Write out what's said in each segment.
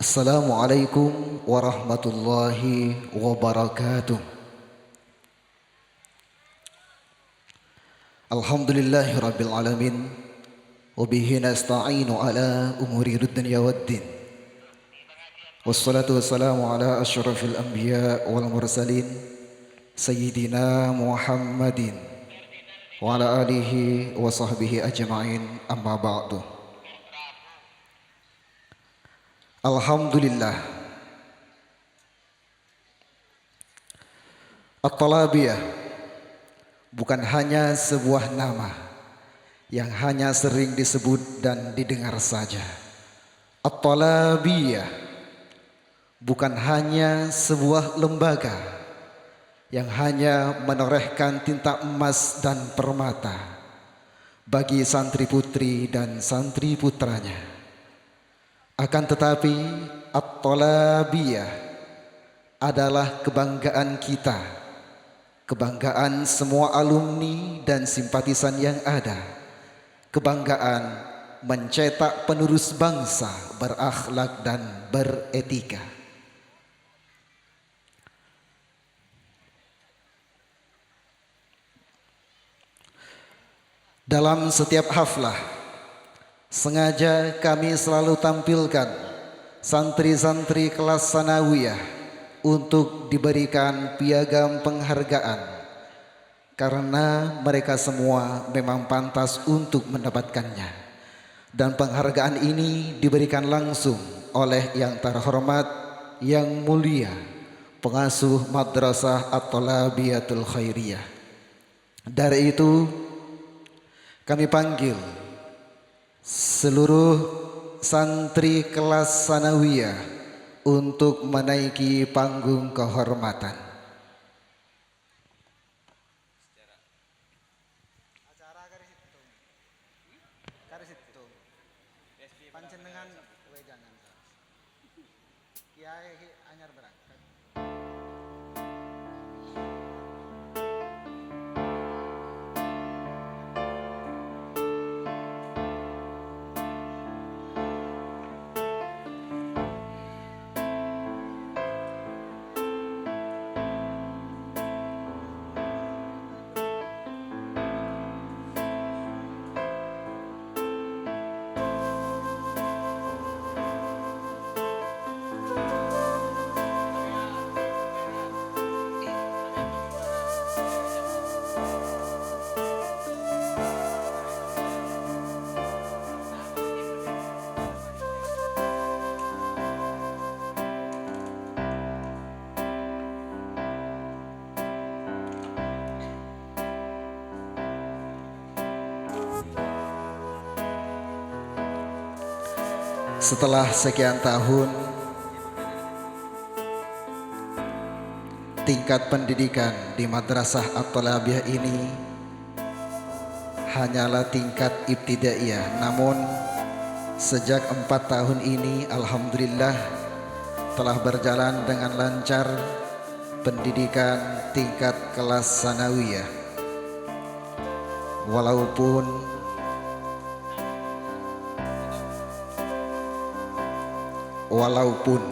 Assalamualaikum warahmatullahi wabarakatuh. Alhamdulillahi rabbil alamin. Wabihi nasta'inu ala umuri dunya waddin. Wassalatu wassalamu ala asyrafil anbiya wal mursalin Sayyidina Muhammadin wa ala alihi wa sahbihi ajma'in, amma ba'du. Alhamdulillah, At-Talabiyah bukan hanya sebuah nama yang hanya sering disebut dan didengar saja. At-Talabiyah bukan hanya sebuah lembaga yang hanya menorehkan tinta emas dan permata bagi santri putri dan santri putranya. Akan tetapi At-Talabiyah adalah kebanggaan kita, kebanggaan semua alumni dan simpatisan yang ada, kebanggaan mencetak penerus bangsa berakhlak dan beretika. Dalam setiap haflah sengaja kami selalu tampilkan santri-santri kelas sanawiyah untuk diberikan piagam penghargaan karena mereka semua memang pantas untuk mendapatkannya, dan penghargaan ini diberikan langsung oleh yang terhormat, yang mulia, pengasuh Madrasah At-Talabiyatul Khairiyah. Dari itu kami panggil seluruh santri kelas sanawiyah untuk menaiki panggung kehormatan. Setelah sekian tahun, tingkat pendidikan di Madrasah At-Talabiyah ini hanyalah tingkat ibtidaiyah. Namun sejak 4 tahun ini alhamdulillah telah berjalan dengan lancar pendidikan tingkat kelas sanawiyah. Walaupun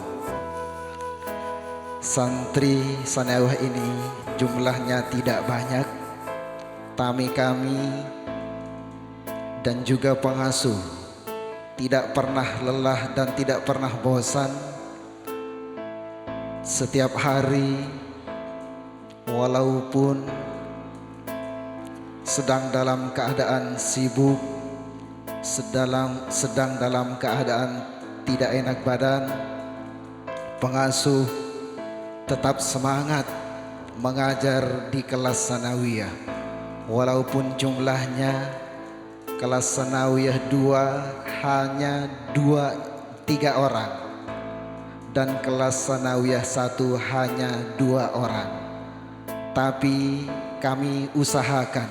santri sanawiyah ini jumlahnya tidak banyak, tapi kami dan juga pengasuh tidak pernah lelah dan tidak pernah bosan. Setiap hari, walaupun sedang dalam keadaan sibuk, sedang dalam keadaan tidak enak badan, pengasuh tetap semangat mengajar di kelas sanawiyah. Walaupun jumlahnya kelas sanawiyah 2 hanya 3 orang dan kelas sanawiyah 1 hanya 2 orang, tapi kami usahakan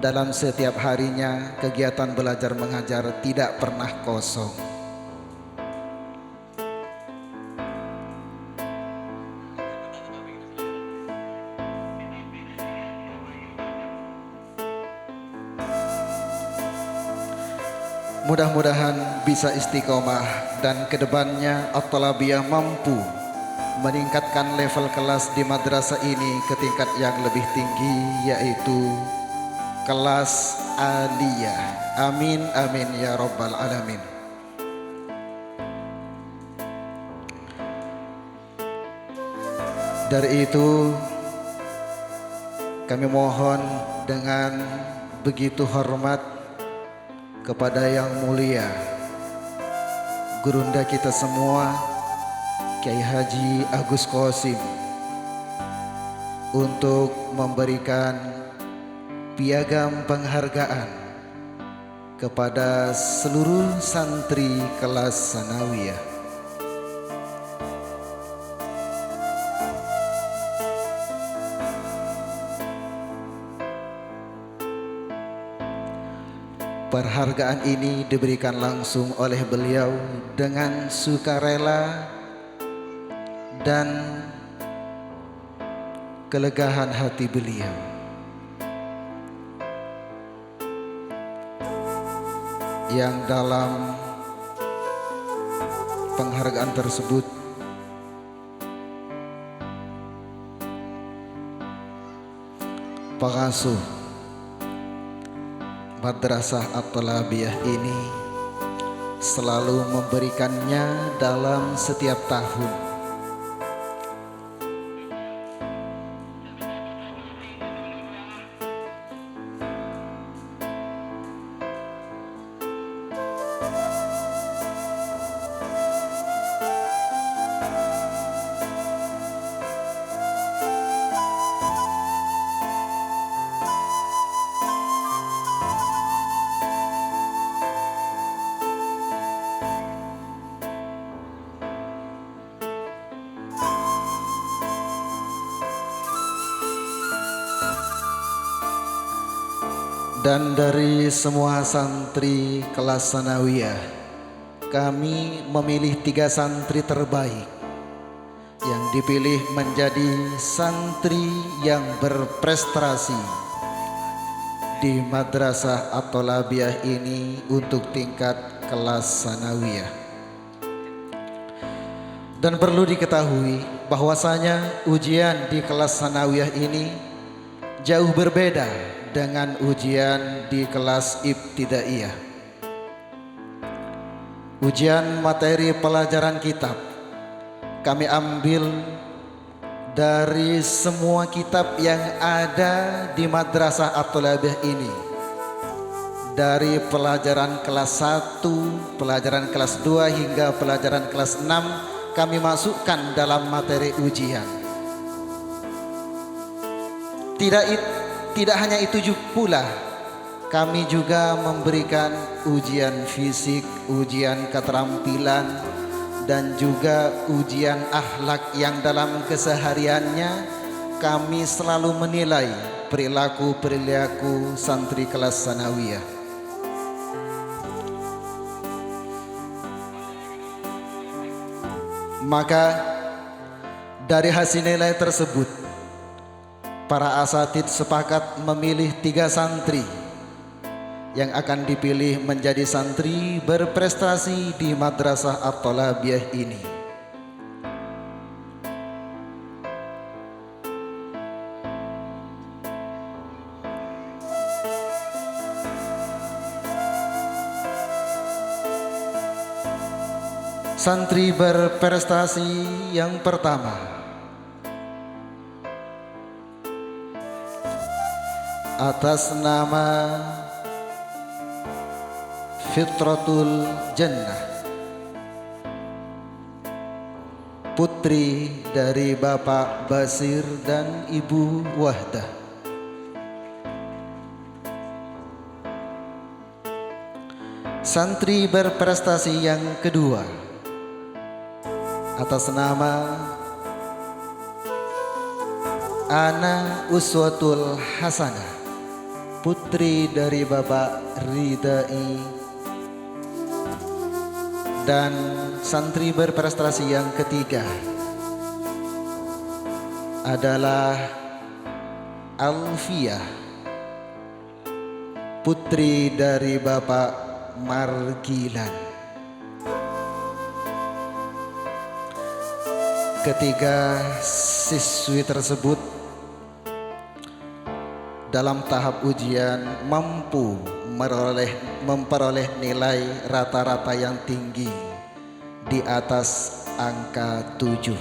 dalam setiap harinya kegiatan belajar mengajar tidak pernah kosong. Mudah-mudahan bisa istiqomah dan kedepannya At-Talabiyah mampu meningkatkan level kelas di madrasah ini ke tingkat yang lebih tinggi, yaitu kelas aliyah. Amin amin ya rabbal alamin. Dari itu kami mohon dengan begitu hormat kepada yang mulia gurunda kita semua, Kiai Haji Agus Qasim, untuk memberikan piagam penghargaan kepada seluruh santri kelas sanawiyah. Penghargaan ini diberikan langsung oleh beliau dengan sukarela dan kelegaan hati beliau. Yang dalam penghargaan tersebut pengasuh Madrasah At-Talabiyah ini selalu memberikannya dalam setiap tahun. Dan dari semua santri kelas sanawiyah, kami memilih 3 santri terbaik yang dipilih menjadi santri yang berprestasi di Madrasah At-Talabiyah ini untuk tingkat kelas sanawiyah. Dan perlu diketahui bahwasanya ujian di kelas sanawiyah ini jauh berbeda dengan ujian di kelas ibtidaiyah. Ujian materi pelajaran kitab kami ambil dari semua kitab yang ada di Madrasah At-Talabiyah ini, dari pelajaran kelas 1, pelajaran kelas 2 hingga pelajaran kelas 6 kami masukkan dalam materi ujian. Tidak hanya itu pula, kami juga memberikan ujian fisik, ujian keterampilan, dan juga ujian akhlak yang dalam kesehariannya kami selalu menilai perilaku santri kelas sanawiyah. Maka dari hasil nilai tersebut, para asatidz sepakat memilih 3 santri yang akan dipilih menjadi santri berprestasi di Madrasah At-Talabiyah ini. Santri berprestasi yang pertama atas nama Fitratul Jannah, putri dari Bapak Basir dan Ibu Wahdah. Santri berprestasi yang kedua atas nama Ana Uswatul Hasanah, putri dari Bapak Ridai. Dan santri berprestasi yang ketiga adalah Alfiyah, putri dari Bapak Margilan. Ketiga siswi tersebut dalam tahap ujian mampu memperoleh nilai rata-rata yang tinggi di atas angka 7.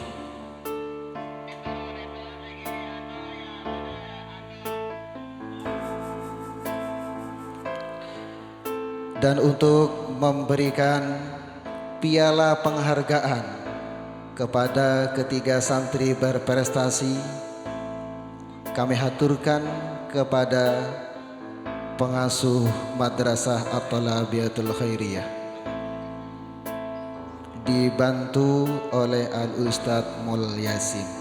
Dan untuk memberikan piala penghargaan kepada ketiga santri berprestasi, kami haturkan kepada pengasuh Madrasah At-Talabiyatul Khairiyah, dibantu oleh Al-Ustadz Mul Yasin.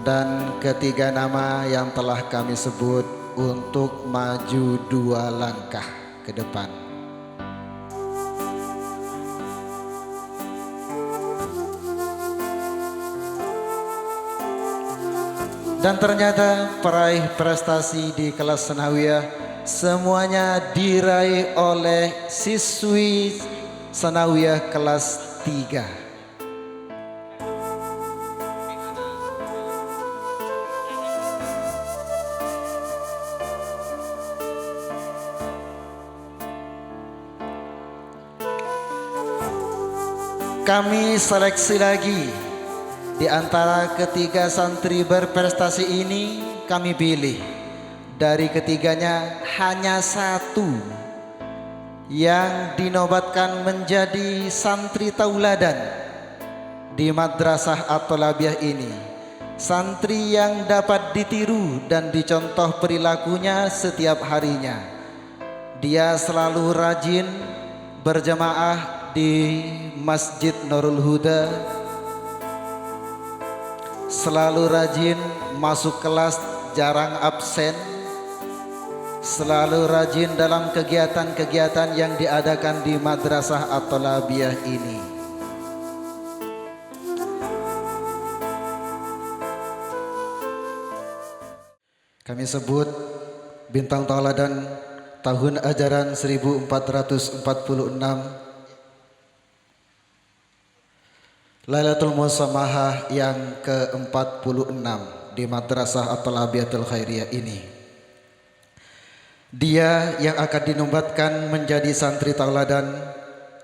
Dan ketiga nama yang telah kami sebut untuk maju 2 langkah ke depan. Dan ternyata peraih prestasi di kelas sanawiyah semuanya diraih oleh siswi sanawiyah kelas 3. Kami seleksi lagi di antara ketiga santri berprestasi ini, kami pilih dari ketiganya hanya 1 yang dinobatkan menjadi santri tauladan di Madrasah At-Talabiyah ini. Santri yang dapat ditiru dan dicontoh perilakunya setiap harinya. Dia selalu rajin berjamaah di Masjid Nurul Huda, selalu rajin masuk kelas, jarang absen, selalu rajin dalam kegiatan-kegiatan yang diadakan di Madrasah At-Talabiyah ini. Kami sebut bintang tauladan tahun ajaran 1446 Lailatul Musamahah yang ke-46 di Madrasah At-Talabiyatul Khairiyah ini. Dia yang akan dinobatkan menjadi santri tauladan.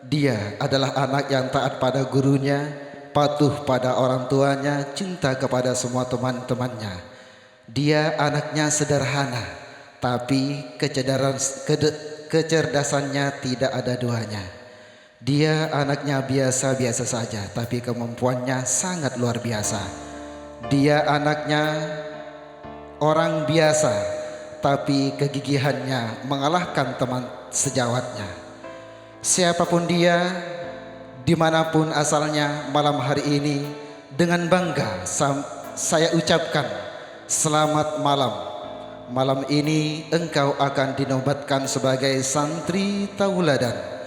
Dia adalah anak yang taat pada gurunya, patuh pada orang tuanya, cinta kepada semua teman-temannya. Dia anaknya sederhana, tapi kecerdasannya tidak ada duanya. Dia anaknya biasa-biasa saja, tapi kemampuannya sangat luar biasa. Dia anaknya orang biasa, tapi kegigihannya mengalahkan teman sejawatnya. Siapapun dia, dimanapun asalnya, malam hari ini dengan bangga saya ucapkan selamat malam. Malam ini engkau akan dinobatkan sebagai santri tauladan.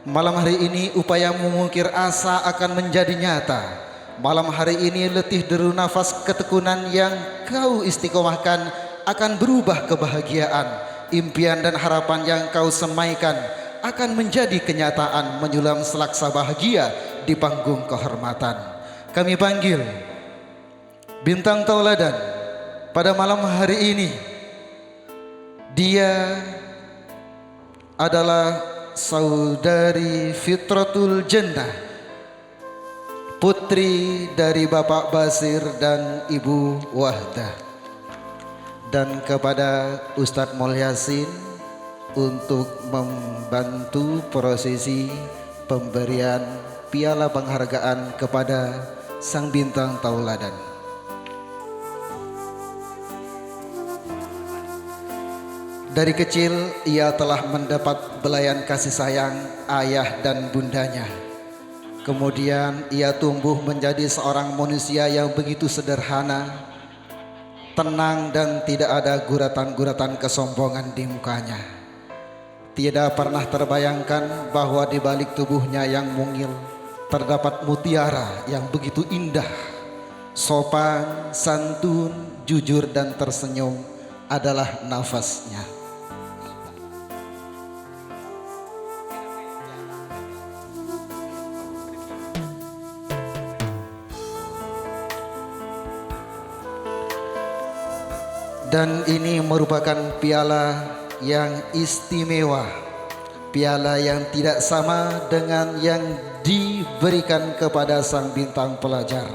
Malam hari ini upayamu mengukir asa akan menjadi nyata. Malam hari ini letih deru nafas ketekunan yang kau istiqomahkan akan berubah kebahagiaan. Impian dan harapan yang kau semaikan akan menjadi kenyataan, menyulam selaksa bahagia di panggung kehormatan. Kami panggil bintang tauladan pada malam hari ini. Dia adalah saudari Fitratul Jannah, putri dari Bapak Basir dan Ibu Wahdah. Dan kepada Ustadz Mul Yasin untuk membantu prosesi pemberian piala penghargaan kepada sang bintang tauladan. Dari kecil ia telah mendapat belayan kasih sayang ayah dan bundanya. Kemudian ia tumbuh menjadi seorang manusia yang begitu sederhana, tenang dan tidak ada guratan-guratan kesombongan di mukanya. Tidak pernah terbayangkan bahwa di balik tubuhnya yang mungil terdapat mutiara yang begitu indah. sopan, santun, jujur dan tersenyum adalah nafasnya. Dan ini merupakan piala yang istimewa, piala yang tidak sama dengan yang diberikan kepada sang bintang pelajar.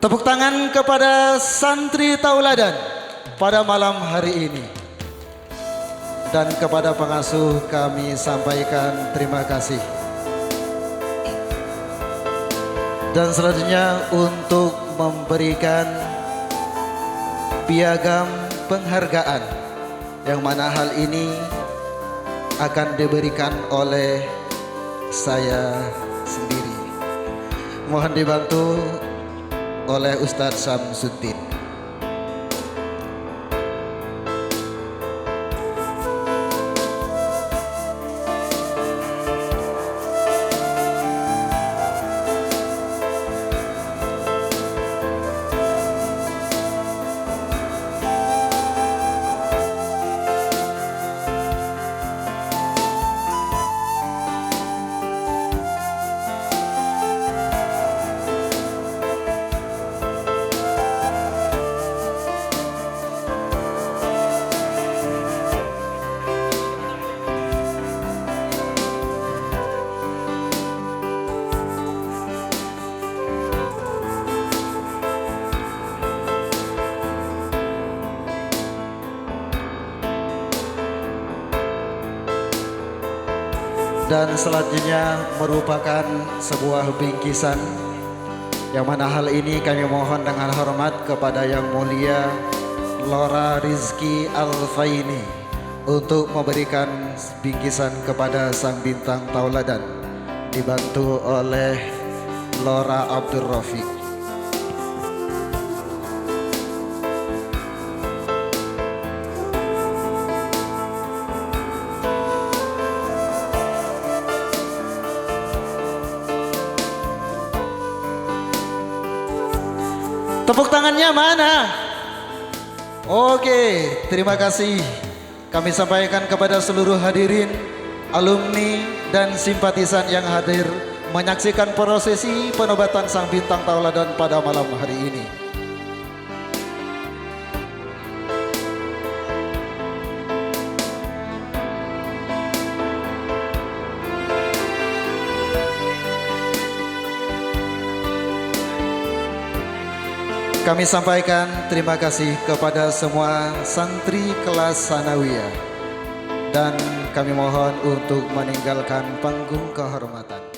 Tepuk tangan kepada santri tauladan pada malam hari ini. Dan kepada pengasuh kami sampaikan terima kasih. Dan selanjutnya untuk memberikan piagam penghargaan yang mana hal ini akan diberikan oleh saya sendiri. Mohon dibantu oleh Ustadz Syamsuddin. Dan selanjutnya merupakan sebuah bingkisan yang mana hal ini kami mohon dengan hormat kepada Yang Mulia Lora Rizky Alfaini untuk memberikan bingkisan kepada sang bintang tauladan dibantu oleh Lora Abdul Rafiq. Tepuk tangannya mana? Oke, terima kasih. Kami sampaikan kepada seluruh hadirin, alumni dan simpatisan yang hadir menyaksikan prosesi penobatan sang bintang tauladan pada malam hari ini. Kami sampaikan terima kasih kepada semua santri kelas sanawiyah dan kami mohon untuk meninggalkan panggung kehormatan.